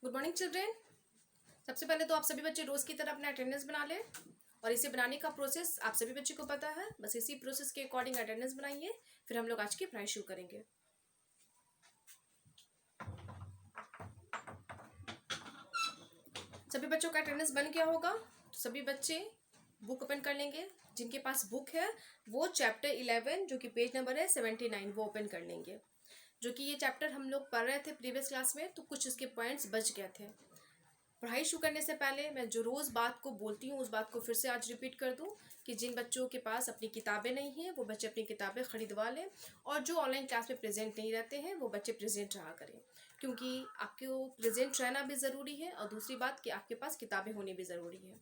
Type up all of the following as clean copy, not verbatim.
Good morning children. सबसे पहले तो आप सभी बच्चे रोज की तरह अपना अटेंडेंस बना लें और इसे बनाने का प्रोसेस आप सभी बच्चों को पता है। बस इसी प्रोसेस के अकॉर्डिंग अटेंडेंस बनाइए, फिर हम लोग आज की पढ़ाई शुरू करेंगे। सभी बच्चों का अटेंडेंस बन गया होगा तो सभी बच्चे बुक ओपन कर लेंगे। जिनके पास बुक है वो चैप्टर 11 जो कि पेज नंबर है 79 वो ओपन कर लेंगे। जो कि ये चैप्टर हम लोग पढ़ रहे थे प्रीवियस क्लास में, तो कुछ इसके पॉइंट्स बच गए थे। पढ़ाई शुरू करने से पहले मैं जो रोज़ बात को बोलती हूँ उस बात को फिर से आज रिपीट कर दूँ कि जिन बच्चों के पास अपनी किताबें नहीं हैं वो बच्चे अपनी किताबें खरीदवा लें, और जो ऑनलाइन क्लास में प्रेजेंट नहीं रहते हैं वो बच्चे प्रेजेंट रहा करें, क्योंकि आपको प्रेजेंट रहना भी ज़रूरी है और दूसरी बात कि आपके पास किताबें होनी भी ज़रूरी है।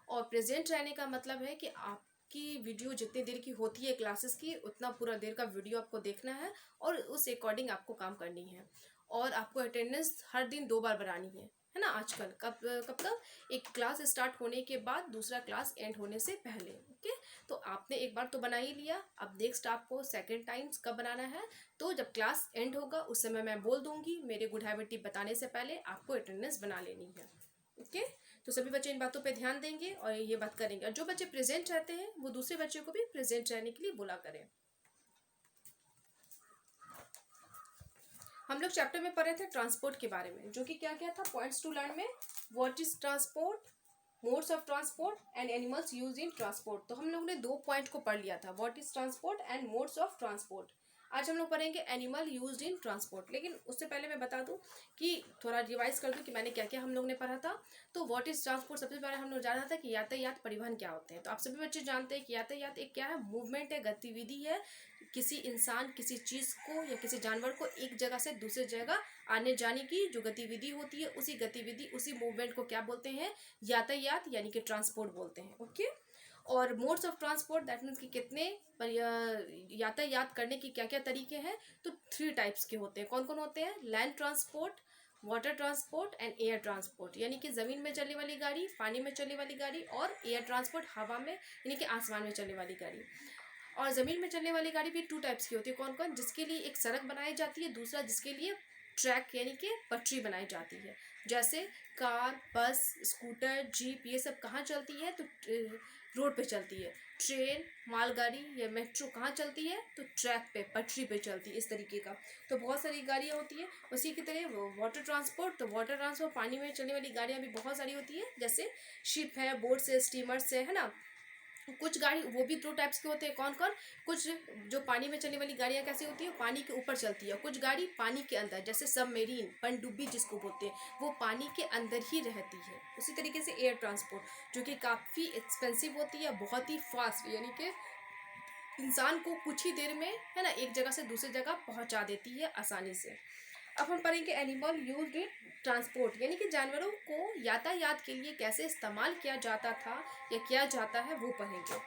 और प्रेजेंट रहने का मतलब है कि आपकी वीडियो जितनी देर की होती है क्लासेस की उतना पूरा देर का वीडियो आपको देखना है और उस अकॉर्डिंग आपको काम करनी है। और आपको अटेंडेंस हर दिन 2 बार बनानी है ना। आजकल कब कब तक, एक क्लास स्टार्ट होने के बाद दूसरा क्लास एंड होने से पहले। ओके, तो आपने एक बार तो बना ही लिया, अब नेक्स्ट आपको सेकंड टाइम कब बनाना है, तो जब क्लास एंड होगा उस समय मैं बोल दूंगी, मेरे गुड हैबिट टिप बताने से पहले आपको अटेंडेंस बना लेनी है। ओके, तो सभी बच्चे इन बातों पे ध्यान देंगे और ये बात करेंगे, और जो बच्चे प्रेजेंट रहते हैं वो दूसरे बच्चों को भी प्रेजेंट रहने के लिए बोला करें। हम लोग चैप्टर में पढ़े थे ट्रांसपोर्ट के बारे में, जो कि क्या क्या था पॉइंट्स टू लर्न में, what is transport, modes of transport and animals use in transport. तो हम लोग ने 2 पॉइंट को पढ़ लिया था, what is transport and modes of transport. आज हम लोग पढ़ेंगे एनिमल यूज्ड इन ट्रांसपोर्ट। लेकिन उससे पहले मैं बता दूं कि थोड़ा रिवाइज कर दूं कि मैंने क्या क्या हम लोग ने पढ़ा था। तो व्हाट इज ट्रांसपोर्ट, सबसे पहले हम लोग जाना था कि यातायात परिवहन क्या होते हैं। तो आप सभी बच्चे जानते हैं कि यातायात एक क्या है, मूवमेंट है, गतिविधि है। किसी इंसान किसी चीज़ को या किसी जानवर को एक जगह से दूसरी जगह आने जाने की जो गतिविधि होती है, उसी गतिविधि उसी मूवमेंट को क्या बोलते हैं, यातायात यानी कि ट्रांसपोर्ट बोलते हैं। ओके, और modes of transport that means कि कितने यातायात करने की क्या क्या तरीके हैं। तो 3 टाइप्स के होते हैं। कौन कौन होते हैं, land transport, water transport and air transport, यानी कि ज़मीन में चलने वाली गाड़ी, पानी में चलने वाली गाड़ी, और एयर ट्रांसपोर्ट हवा में यानी कि आसमान में चलने वाली गाड़ी। और ज़मीन में चलने वाली गाड़ी भी 2 टाइप्स की होती है। कौन कौन, जिसके लिए एक सड़क बनाई जाती है, दूसरा जिसके लिए ट्रैक यानी कि पटरी बनाई जाती है। जैसे कार, बस, स्कूटर, जीप, ये सब कहाँ चलती है, तो रोड पे चलती है। ट्रेन, मालगाड़ी या मेट्रो कहाँ चलती है, तो ट्रैक पे, पटरी पे चलती है, इस तरीके का। तो बहुत सारी गाड़ियाँ होती है। उसी की तरह वाटर ट्रांसपोर्ट, तो वाटर ट्रांसपोर्ट पानी में चलने वाली गाड़ियाँ भी बहुत सारी होती है, जैसे शिप है, बोट से, स्टीमर से, है ना। कुछ गाड़ी वो भी 2 टाइप्स के होते हैं। कौन कौन, कुछ जो पानी में चलने वाली गाड़ियाँ कैसी होती है, पानी के ऊपर चलती है। कुछ गाड़ी पानी के अंदर, जैसे सबमेरीन, पनडुब्बी जिसको बोलते हैं, वो पानी के अंदर ही रहती है। उसी तरीके से एयर ट्रांसपोर्ट जो कि काफ़ी एक्सपेंसिव होती है, बहुत ही फास्ट, यानी कि इंसान को कुछ ही देर में, है ना, एक जगह से दूसरी जगह पहुंचा देती है आसानी से। अब हम पढ़ेंगे एनिमल यूज्ड इन ट्रांसपोर्ट, यानी कि जानवरों को यातायात के लिए कैसे इस्तेमाल किया जाता था या किया जाता है वो पढ़ेंगे।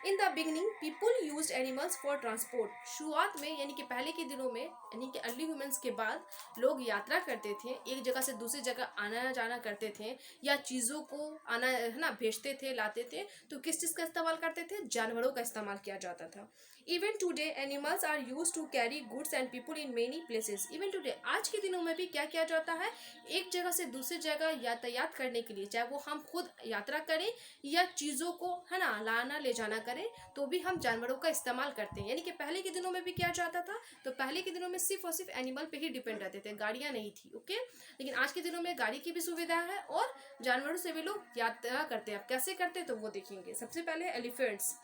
In the beginning people used animals for transport. शुरुआत में यानी कि पहले के दिनों में, यानी कि अर्ली ह्यूमंस के बाद लोग यात्रा करते थे, एक जगह से दूसरी जगह आना जाना करते थे, या चीज़ों को आना, है ना, भेजते थे, लाते थे, तो किस चीज़ का इस्तेमाल करते थे, जानवरों का इस्तेमाल किया जाता था। Even today animals are use to carry goods and people in many places. Even today, आज के दिनों में भी क्या किया जाता है, एक जगह से दूसरी जगह यातायात करने के लिए, चाहे वो हम खुद यात्रा करें या चीज़ों को, है ना, लाना ले जाना करें, तो भी हम जानवरों का इस्तेमाल करते हैं। यानी कि पहले के दिनों में भी क्या जाता था, तो पहले के दिनों में सिर्फ और सिर्फ एनिमल पे ही डिपेंड रहते थे, गाड़ियाँ नहीं थी। ओके, लेकिन आज के दिनों में गाड़ी की भी सुविधा है और जानवरों से भी लोग यात्रा करते हैं। अब कैसे करते हैं तो वो देखेंगे। सबसे पहले एलिफेंट्स।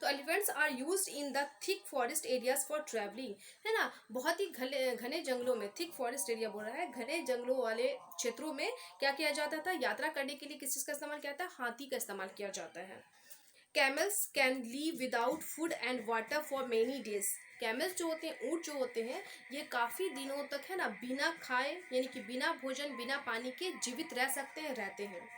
तो elephants are used in the thick forest areas for travelling, है ना। बहुत ही घने घने जंगलों में, थिक फॉरेस्ट एरिया बोल रहा है, घने जंगलों वाले क्षेत्रों में क्या किया जाता था, यात्रा करने के लिए किस चीज़ का इस्तेमाल किया जाता है, हाथी का इस्तेमाल किया जाता है। Camels can live without food and water for many days. Camels जो होते हैं, ऊँट जो होते हैं, ये काफ़ी दिनों तक, है ना, बिना खाए यानी कि बिना भोजन बिना पानी के जीवित रह सकते हैं, रहते हैं।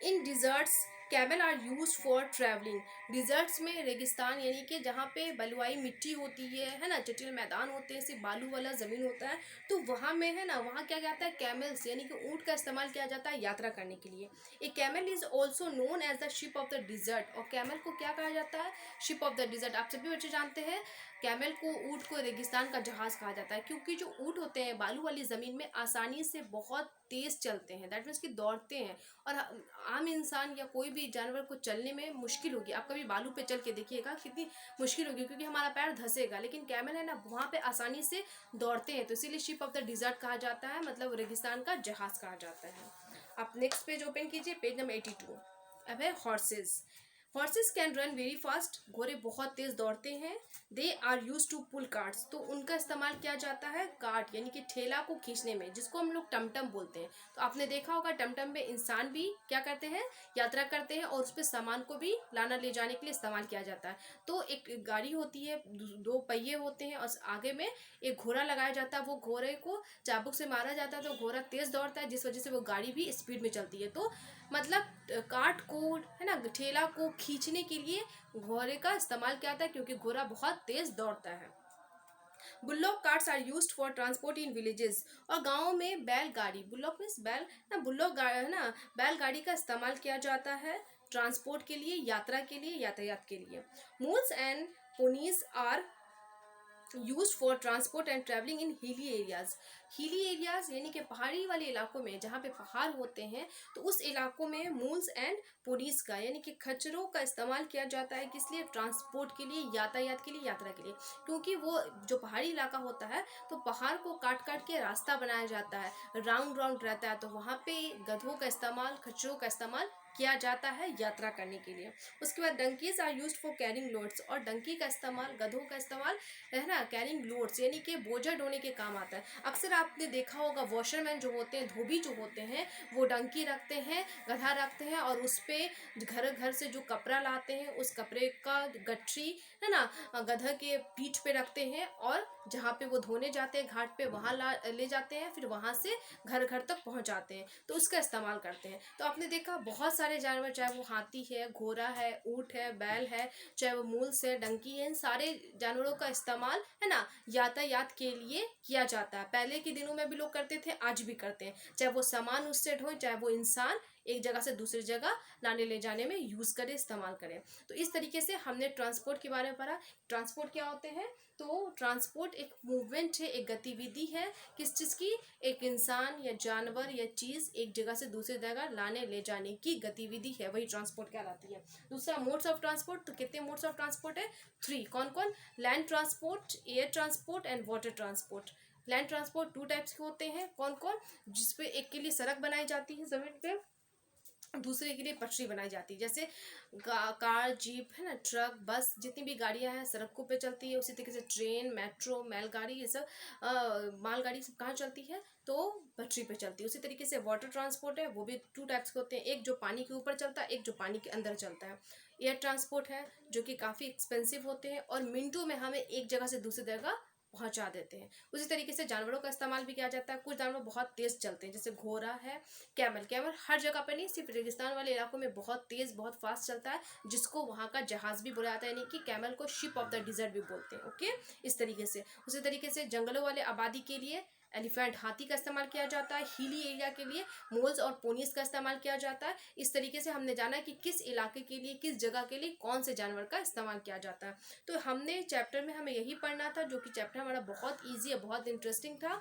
In deserts camel are use for travelling. Deserts में, रेगिस्तान यानी कि जहाँ पे बलुआई मिट्टी होती है ना, जटिल मैदान होते हैं, सिर्फ बालू वाला ज़मीन होता है, तो वहाँ में है ना, वहाँ क्या जाता है, कैमल्स यानी कि ऊँट का इस्तेमाल किया जाता है यात्रा करने के लिए। A camel is also known as the ship of the desert. और कैमल को क्या कहा जाता है, शिप ऑफ द डिजर्ट। आप सभी बच्चे जानते हैं कैमल को, ऊँट को रेगिस्तान का जहाज़ कहा जाता है, क्योंकि जो ऊँट होते हैं बालू वाली ज़मीन में आसानी से बहुत तेज़ चलते हैं, दैट मीन्स कि दौड़ते हैं, और आम इंसान या कोई भी जानवर को चलने में मुश्किल होगी। आप कभी बालू पे चल के देखिएगा कितनी मुश्किल होगी, क्योंकि हमारा पैर धंसेगा, लेकिन कैमल है ना, वहाँ पे आसानी से दौड़ते हैं, तो इसीलिए शिप ऑफ द डिजर्ट कहा जाता है, मतलब रेगिस्तान का जहाज़ कहा जाता है। आप नेक्स्ट पेज ओपन कीजिए, पेज नंबर 82। अब है horses. Horses can run very fast. घोड़े बहुत तेज दौड़ते हैं। They are use to pull carts. तो उनका इस्तेमाल किया जाता है कार्ट यानी कि ठेला को खींचने में, जिसको हम लोग टमटम बोलते हैं। तो आपने देखा होगा टमटम में इंसान भी क्या करते हैं, यात्रा करते हैं, और उस पर सामान को भी लाना ले जाने के लिए इस्तेमाल किया जाता है। तो एक गाड़ी होती है, दो पहिए होते हैं, और आगे में एक घोड़ा लगाया जाता है। वो घोड़े को चाबुक से मारा जाता है, तो घोड़ा तेज दौड़ता है, जिस वजह से वो गाड़ी भी स्पीड में चलती है। तो मतलब कार्ट को है ना, ठेला को खींचने के लिए घोड़े का इस्तेमाल किया जाता है, क्योंकि घोड़ा बहुत तेज दौड़ता है। Bullock carts are used for transport in villages. और गाँव में बैलगाड़ी, बुल्लॉक मीन्स बैल ना, बुल्लॉक है ना, बैलगाड़ी का इस्तेमाल किया जाता है ट्रांसपोर्ट के लिए, यात्रा के लिए, यातायात के लिए। Mules and ponies are use for transport and travelling in hilly areas. Hilly areas यानी कि पहाड़ी वाले इलाकों में, जहाँ पे पहाड़ होते हैं, तो उस इलाकों में मूल्स एंड पोनीस का यानी कि खच्चरों का इस्तेमाल किया जाता है, किस लिए, ट्रांसपोर्ट के लिए, यातायात के लिए, यात्रा के लिए। क्योंकि वो जो पहाड़ी इलाका होता है, तो पहाड़ को काट काट के रास्ता बनाया जाता है, राउंड राउंड रहता है, तो वहाँ पे गधों का इस्तेमाल, खच्चरों का इस्तेमाल किया जाता है यात्रा करने के लिए। उसके बाद donkeys are used for carrying loads. और डंकी का इस्तेमाल, गधों का इस्तेमाल है ना, कैरिंग लोड्स यानी कि बोझा ढोने के काम आता है। अक्सर आपने देखा होगा वॉशरमैन जो होते हैं, धोबी जो होते हैं, वो डंकी रखते हैं, गधा रखते हैं, और उस पर घर घर से जो कपड़ा लाते हैं, उस कपड़े का गठरी है ना, गधा के पीठ पे रखते हैं, और जहाँ पे वो धोने जाते हैं घाट पे, वहाँ ले जाते हैं, फिर वहाँ से घर घर तक पहुँचाते हैं, तो उसका इस्तेमाल करते हैं। तो आपने देखा बहुत सारे जानवर, चाहे वो हाथी है, घोड़ा है, ऊँट है, बैल है, चाहे वो मूल्स है, डंकी है, इन सारे जानवरों का इस्तेमाल है ना यातायात के लिए किया जाता है। पहले के दिनों में भी लोग करते थे, आज भी करते हैं, चाहे वो सामान उससे ढोए, चाहे वो इंसान एक जगह से दूसरी जगह लाने ले जाने में यूज़ करें, इस्तेमाल करें। तो इस तरीके से हमने ट्रांसपोर्ट के बारे में पढ़ा। ट्रांसपोर्ट क्या होते हैं, तो ट्रांसपोर्ट एक मूवमेंट है, एक गतिविधि है, किस चीज़ की, एक इंसान या जानवर या चीज़ एक जगह से दूसरी जगह लाने ले जाने की गतिविधि है, वही ट्रांसपोर्ट कहलाती है। दूसरा मोड्स ऑफ ट्रांसपोर्ट, तो कितने मोड्स ऑफ ट्रांसपोर्ट है, 3। कौन कौन, land transport, air transport and water transport. Land transport 2 types के होते हैं, कौन कौन, जिसपे एक के लिए सड़क बनाई जाती है ज़मीन पे, दूसरे के लिए पटरी बनाई जाती है। जैसे कार, जीप है ना, ट्रक, बस, जितनी भी गाड़ियां हैं सड़कों पे चलती है। उसी तरीके से ट्रेन, मेट्रो, बैलगाड़ी, ये सब मालगाड़ी सब कहाँ चलती है, तो पटरी पे चलती है। उसी तरीके से वाटर ट्रांसपोर्ट है, वो भी 2 टाइप्स के होते हैं, एक जो पानी के ऊपर चलता है, एक जो पानी के अंदर चलता है। एयर ट्रांसपोर्ट है, जो कि काफ़ी एक्सपेंसिव होते हैं, और मिनटों में हमें एक जगह से दूसरी जगह पहुंचा देते हैं। उसी तरीके से जानवरों का इस्तेमाल भी किया जाता है। कुछ जानवर बहुत तेज चलते हैं, जैसे घोड़ा है, कैमल। कैमल हर जगह पर नहीं, सिर्फ रेगिस्तान वाले इलाकों में बहुत तेज, बहुत फास्ट चलता है, जिसको वहाँ का जहाज भी बोला जाता है, यानी कि कैमल को शिप ऑफ द डिजर्ट भी बोलते हैं। ओके, इस तरीके से। उसी तरीके से जंगलों वाले आबादी के लिए एलिफेंट, हाथी का इस्तेमाल किया जाता है। हिली एरिया के लिए मोल्स और पोनीस का इस्तेमाल किया जाता है। इस तरीके से हमने जाना कि किस इलाके के लिए, किस जगह के लिए कौन से जानवर का इस्तेमाल किया जाता है। तो हमने चैप्टर में हमें यही पढ़ना था, जो कि चैप्टर हमारा बहुत ईजी है, बहुत इंटरेस्टिंग था,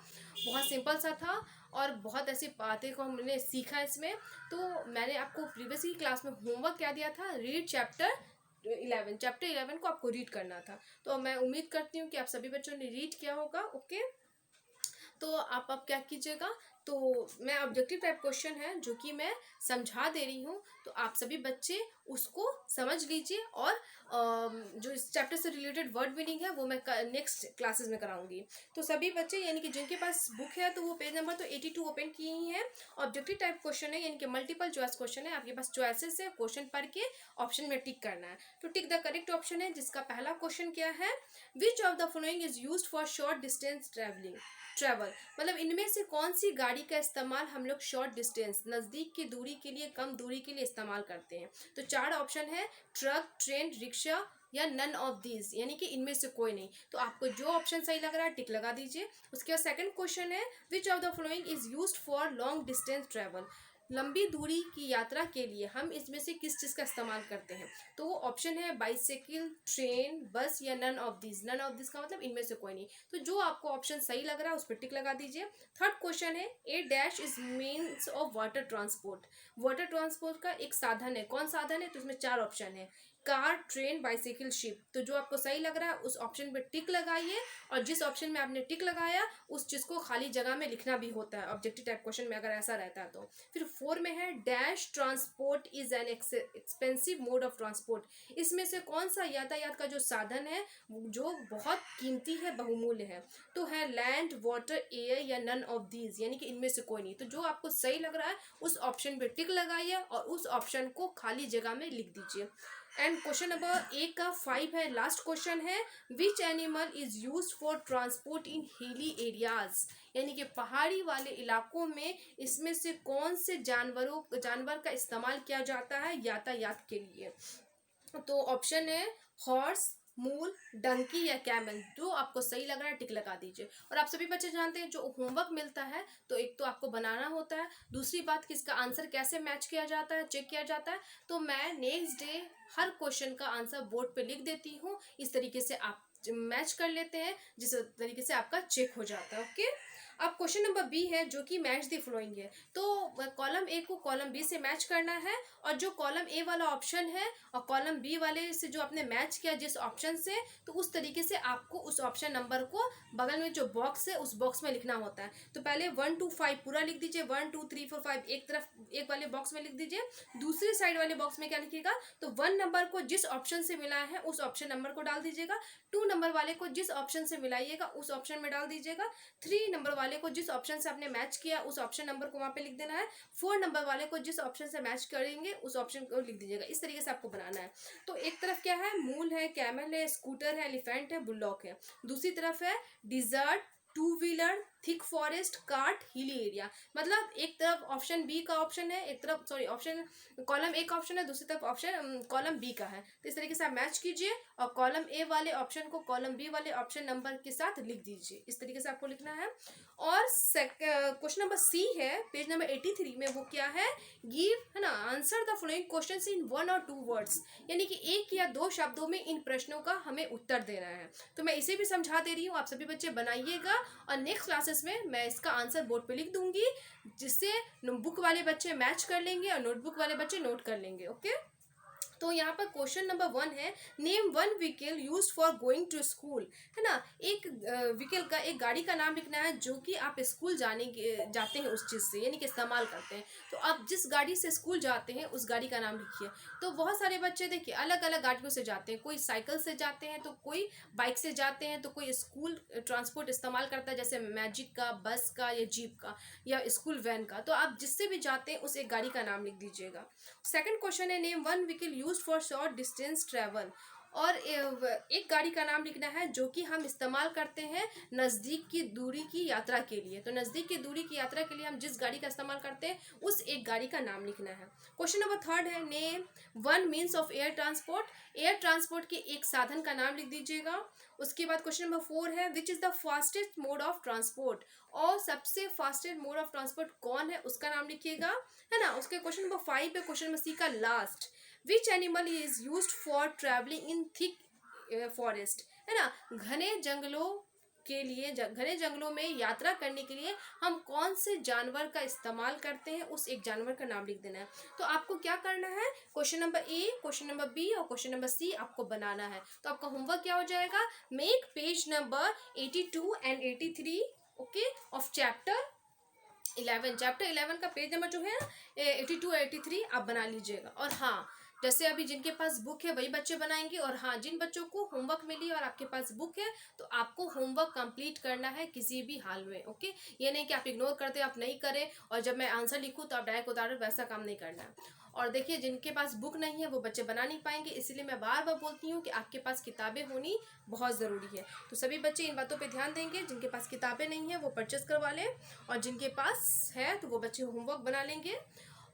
बहुत सिंपल सा था, और बहुत ऐसी बातें को हमने सीखा इसमें। तो मैंने आपको प्रीवियस की क्लास में होमवर्क क्या दिया था, रीड चैप्टर 11 को आपको रीड करना था। तो मैं उम्मीद करती हूँ कि आप सभी बच्चों ने रीड किया होगा। ओके, तो आप अब क्या कीजिएगा, तो मैं ऑब्जेक्टिव टाइप क्वेश्चन है जो कि मैं समझा दे रही हूँ, तो आप सभी बच्चे उसको समझ लीजिए, और जो इस चैप्टर से रिलेटेड वर्ड मीनिंग है वो मैं नेक्स्ट क्लासेस में कराऊंगी। तो सभी बच्चे यानी कि जिनके पास बुक है, तो वो पेज नंबर तो 82 ओपन किए ही हैं। ऑब्जेक्टिव टाइप क्वेश्चन है, यानी कि मल्टीपल चॉइस क्वेश्चन है। आपके पास चॉइसेस है, क्वेश्चन पढ़ के ऑप्शन में टिक करना है। तो टिक द करेक्ट ऑप्शन है, जिसका पहला क्वेश्चन क्या है, which of the following is used for short distance travel. मतलब इनमें से कौन सी गाड़ी गाड़ी का इस्तेमाल हम लोग शॉर्ट डिस्टेंस, नज़दीक की दूरी के लिए, कम दूरी के लिए इस्तेमाल करते हैं। तो 4 ऑप्शन है, ट्रक, ट्रेन, रिक्शा या नन ऑफ दीज, यानी कि इनमें से कोई नहीं। तो आपको जो ऑप्शन सही लग रहा है टिक लगा दीजिए। उसके बाद सेकंड क्वेश्चन है, which of the following is used for long distance travel. लंबी दूरी की यात्रा के लिए हम इसमें से किस चीज़ का इस्तेमाल करते हैं। तो वो ऑप्शन है बाइसाइकिल, ट्रेन, बस या none of this. None of this का मतलब इनमें से कोई नहीं। तो जो आपको ऑप्शन सही लग रहा है उस पर टिक लगा दीजिए। थर्ड क्वेश्चन है, a dash is means of water transport. Water transport का एक साधन है, कौन साधन है, तो इसमें 4 ऑप्शन है, कार, ट्रेन, बाइसाइकिल, शिप। तो जो आपको सही लग रहा है उस ऑप्शन पे टिक लगाइए, और जिस ऑप्शन में आपने टिक लगाया उस चीज़ को खाली जगह में लिखना भी होता है ऑब्जेक्टिव टाइप क्वेश्चन में, अगर ऐसा रहता है तो। फिर 4 में है, dash transport is an expensive mode of transport. इसमें से कौन सा यातायात का जो साधन है जो बहुत कीमती है, बहुमूल्य है। तो है लैंड, वाटर, एयर या नन ऑफ दीज, यानी कि इनमें से कोई नहीं। तो जो आपको सही लग रहा है उस ऑप्शन पे टिक लगाइए और उस ऑप्शन को खाली जगह में लिख दीजिए। एंड क्वेश्चन नंबर ए का 5 है, लास्ट क्वेश्चन है, which animal is used for transport in hilly areas. यानी कि पहाड़ी वाले इलाकों में इसमें से कौन से जानवर का इस्तेमाल किया जाता है यातायात के लिए। तो ऑप्शन है हॉर्स, मूल, डंकी या कैमल। जो आपको सही लग रहा है टिक लगा दीजिए। और आप सभी बच्चे जानते हैं जो होमवर्क मिलता है तो एक तो आपको बनाना होता है, दूसरी बात कि इसका आंसर कैसे मैच किया जाता है, चेक किया जाता है। तो मैं नेक्स्ट डे हर क्वेश्चन का आंसर बोर्ड पे लिख देती हूँ, इस तरीके से आप मैच कर लेते हैं, जिस तरीके से आपका चेक हो जाता है। ओके, अब क्वेश्चन नंबर बी है जो कि मैच द फ्लोइंग है। तो कॉलम ए को कॉलम बी से मैच करना है, और जो कॉलम ए वाला ऑप्शन है और कॉलम बी वाले से जो आपने मैच किया जिस ऑप्शन से, तो उस तरीके से आपको उस ऑप्शन नंबर को बगल में जो बॉक्स है उस बॉक्स में लिखना होता है। तो पहले 1 to 5 पूरा लिख दीजिए, 1 2 3 4 5 एक तरफ एक वाले बॉक्स में लिख दीजिए। दूसरी साइड वाले बॉक्स में क्या लिखिएगा, तो 1 नंबर को जिस ऑप्शन से मिला है उस ऑप्शन नंबर को डाल दीजिएगा, 2 नंबर वाले को जिस ऑप्शन से मिलाइएगा उस ऑप्शन में डाल दीजिएगा, 3 नंबर वाले को जिस ऑप्शन से आपने मैच किया उस ऑप्शन नंबर को वहां पे लिख देना है, 4 नंबर वाले को जिस ऑप्शन से मैच करेंगे उस ऑप्शन को लिख दीजिएगा। इस तरीके से आपको बनाना है। तो एक तरफ क्या है, मूल है, कैमल है, स्कूटर है, एलिफेंट है, बुलडॉग है। दूसरी तरफ है desert, 2 wheeler, thick forest, cart, hilly area. मतलब एक तरफ ऑप्शन बी का ऑप्शन है, एक तरफ सॉरी ऑप्शन कॉलम ए का ऑप्शन है, दूसरी तरफ ऑप्शन कॉलम बी का है। तो इस तरीके से आप मैच कीजिए और कॉलम ए वाले ऑप्शन को कॉलम बी वाले ऑप्शन नंबर के साथ लिख दीजिए। इस तरीके से आपको लिखना है। और क्वेश्चन नंबर सी है पेज नंबर 83 में, वो क्या है, गिव, है ना, answer the following questions in 1 or 2 words. यानी कि 1 या 2 शब्दों में इन प्रश्नों का हमें उत्तर देना है। तो मैं इसे भी समझा दे रही हूँ, आप सभी बच्चे बनाइएगा और नेक्स्ट क्लासेस में मैं इसका आंसर बोर्ड पे लिख दूंगी, जिससे बुक वाले बच्चे मैच कर लेंगे और नोटबुक वाले बच्चे नोट कर लेंगे। ओके, तो यहाँ पर क्वेश्चन नंबर 1 है, name 1 vehicle used for going to school. है ना, एक व्हीकल का, एक गाड़ी का नाम लिखना है जो कि आप स्कूल जाते हैं उस चीज़ से, यानी कि इस्तेमाल करते हैं। तो आप जिस गाड़ी से स्कूल जाते हैं उस गाड़ी का नाम लिखिए। तो बहुत सारे बच्चे देखिए अलग अलग गाड़ियों से जाते हैं, कोई साइकिल से जाते हैं, तो कोई बाइक से जाते हैं, तो कोई स्कूल ट्रांसपोर्ट इस्तेमाल करता है जैसे मैजिक का, बस का या जीप का या स्कूल वैन का। तो आप जिससे भी जाते हैं उस एक गाड़ी का नाम लिख दीजिएगा। सेकंड क्वेश्चन है, name 1 vehicle used for short distance travel. और एक गाड़ी का नाम लिखना है जो कि हम इस्तेमाल करते हैं नज़दीक की दूरी की यात्रा के लिए। तो नज़दीक की दूरी की यात्रा के लिए हम जिस गाड़ी का इस्तेमाल करते हैं उस एक गाड़ी का नाम लिखना है। क्वेश्चन नंबर 3 है, name 1 means of air transport. Air transport के एक साधन का नाम लिख दीजिएगा। उसके बाद क्वेश्चन नंबर 4 है, which is the fastest mode of transport. और सबसे फास्टेस्ट मोड ऑफ ट्रांसपोर्ट कौन है उसका नाम लिखिएगा, है ना। उसके क्वेश्चन नंबर 5 है, क्वेश्चन नंबर सी का last, which animal is used for travelling in thick forest. है ना, घने जंगलों में यात्रा करने के लिए हम कौन से जानवर का इस्तेमाल करते हैं उस एक जानवर का नाम लिख देना है। तो आपको क्या करना है, question number A, question number B और क्वेश्चन नंबर सी आपको बनाना है। तो आपका होमवर्क क्या हो जाएगा, make page number 82 and 83 okay of chapter 11। Chapter 11 का पेज नंबर जो है 82 83 आप बना लीजिएगा। और हाँ, जैसे अभी जिनके पास बुक है वही बच्चे बनाएंगे, और हाँ जिन बच्चों को होमवर्क मिली और आपके पास बुक है तो आपको होमवर्क कंप्लीट करना है किसी भी हाल में। ओके, ये नहीं कि आप इग्नोर करते आप नहीं करें और जब मैं आंसर लिखूँ तो आप डायरेक्ट उतारो, वैसा काम नहीं करना है। और देखिए जिनके पास बुक नहीं है वो बच्चे बना नहीं पाएंगे, इसीलिए मैं बार बार बोलती हूँ कि आपके पास किताबें होनी बहुत ज़रूरी है। तो सभी बच्चे इन बातों पे ध्यान देंगे, जिनके पास किताबें नहीं है वो परचेस करवा लें, और जिनके पास है तो वो बच्चे होमवर्क बना लेंगे।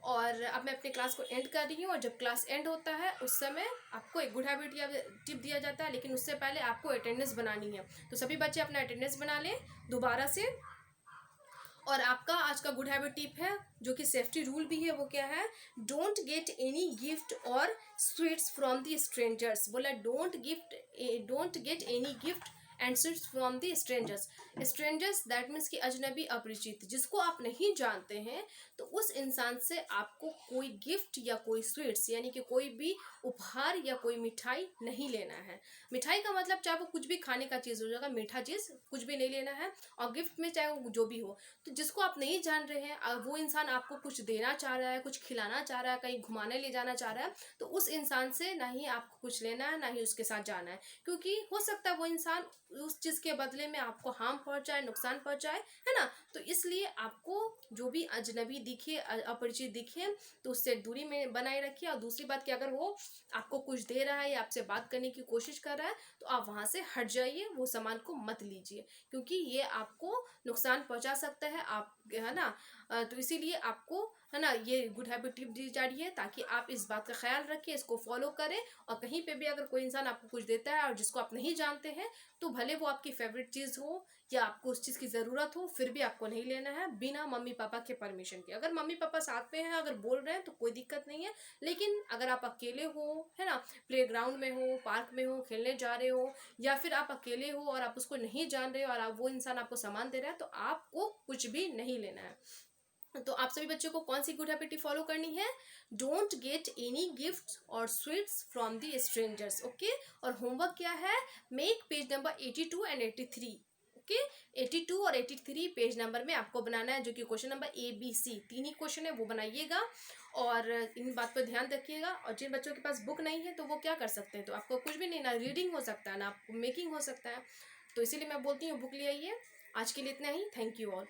और अब मैं अपनी क्लास को एंड कर रही हूँ, और जब क्लास एंड होता है उस समय आपको एक गुड हैबिट या टिप दिया जाता है, लेकिन उससे पहले आपको अटेंडेंस बनानी है। तो सभी बच्चे अपना अटेंडेंस बना लें दोबारा से। और आपका आज का गुड हैबिट टिप है जो कि सेफ्टी रूल भी है, वो क्या है, डोंट गेट एनी गिफ्ट और स्वीट्स फ्रॉम द स्ट्रेंजर्स। बोला don't get any gift and sweets from the strangers. Strangers that means कि अजनबी, अपरिचित, जिसको आप नहीं जानते हैं, तो उस इंसान से आपको कोई गिफ्ट या कोई स्वीट्स यानी कि कोई भी उपहार या कोई मिठाई नहीं लेना है। मिठाई का मतलब चाहे वो कुछ भी खाने का चीज़ हो जाएगा, मीठा चीज़ कुछ भी नहीं लेना है। और गिफ्ट में चाहे वो जो भी हो, तो जिसको आप नहीं जान रहे हैं वो इंसान आपको कुछ देना चाह रहा है, कुछ खिलाना चाह रहा है, कहीं घुमाने ले जाना चाह रहा है, तो उस इंसान से ना ही आपको कुछ लेना है ना ही उसके साथ जाना है, क्योंकि हो सकता है वो इंसान उस चीज़ के बदले में आपको हार्म पहुंचाए, नुकसान पहुंचाए, है ना। तो इसलिए आपको जो भी अजनबी दिखे, अपरिचित दिखे, तो उससे दूरी में बनाए रखिए। और दूसरी बात कि अगर वो आपको कुछ दे रहा है या आपसे बात करने की कोशिश कर रहा है तो आप वहाँ से हट जाइए, वो सामान को मत लीजिए, क्योंकि ये आपको नुकसान पहुंचा सकता है, आप है ना। तो इसीलिए आपको है ना ये गुड हैबिट टिप दी जा रही है, ताकि आप इस बात का ख्याल रखें, इसको फॉलो करें। और कहीं पे भी अगर कोई इंसान आपको कुछ देता है और जिसको आप नहीं जानते हैं, तो भले वो आपकी फेवरेट चीज़ हो या आपको उस चीज़ की ज़रूरत हो, फिर भी आपको नहीं लेना है बिना मम्मी पापा के परमिशन के। अगर मम्मी पापा साथ में हैं, अगर बोल रहे हैं तो कोई दिक्कत नहीं है, लेकिन अगर आप अकेले हो, है ना, प्लेग्राउंड में हो, पार्क में हो, खेलने जा रहे हो, या फिर आप अकेले हो और आप उसको नहीं जान रहे हो और वो इंसान आपको सामान दे रहा है, तो आपको कुछ भी नहीं लेना है। तो आप सभी बच्चों को कौन सी गुड हैबिट फॉलो करनी है, डोंट गेट एनी गिफ्ट और sweets from the strangers. Okay, और होमवर्क क्या है, make page number 82 and 83। Okay, 82 और 83 पेज नंबर में आपको बनाना है, जो कि क्वेश्चन नंबर ABC 3 ही क्वेश्चन है, वो बनाइएगा। और इन बात पर ध्यान रखिएगा। और जिन बच्चों के पास बुक नहीं है तो वो क्या कर सकते हैं, तो आपको कुछ भी नहीं, ना रीडिंग हो सकता है ना आपको मेकिंग हो सकता है। तो इसीलिए मैं बोलती हूँ बुक ले आइए। आज के लिए इतना ही, थैंक यू ऑल।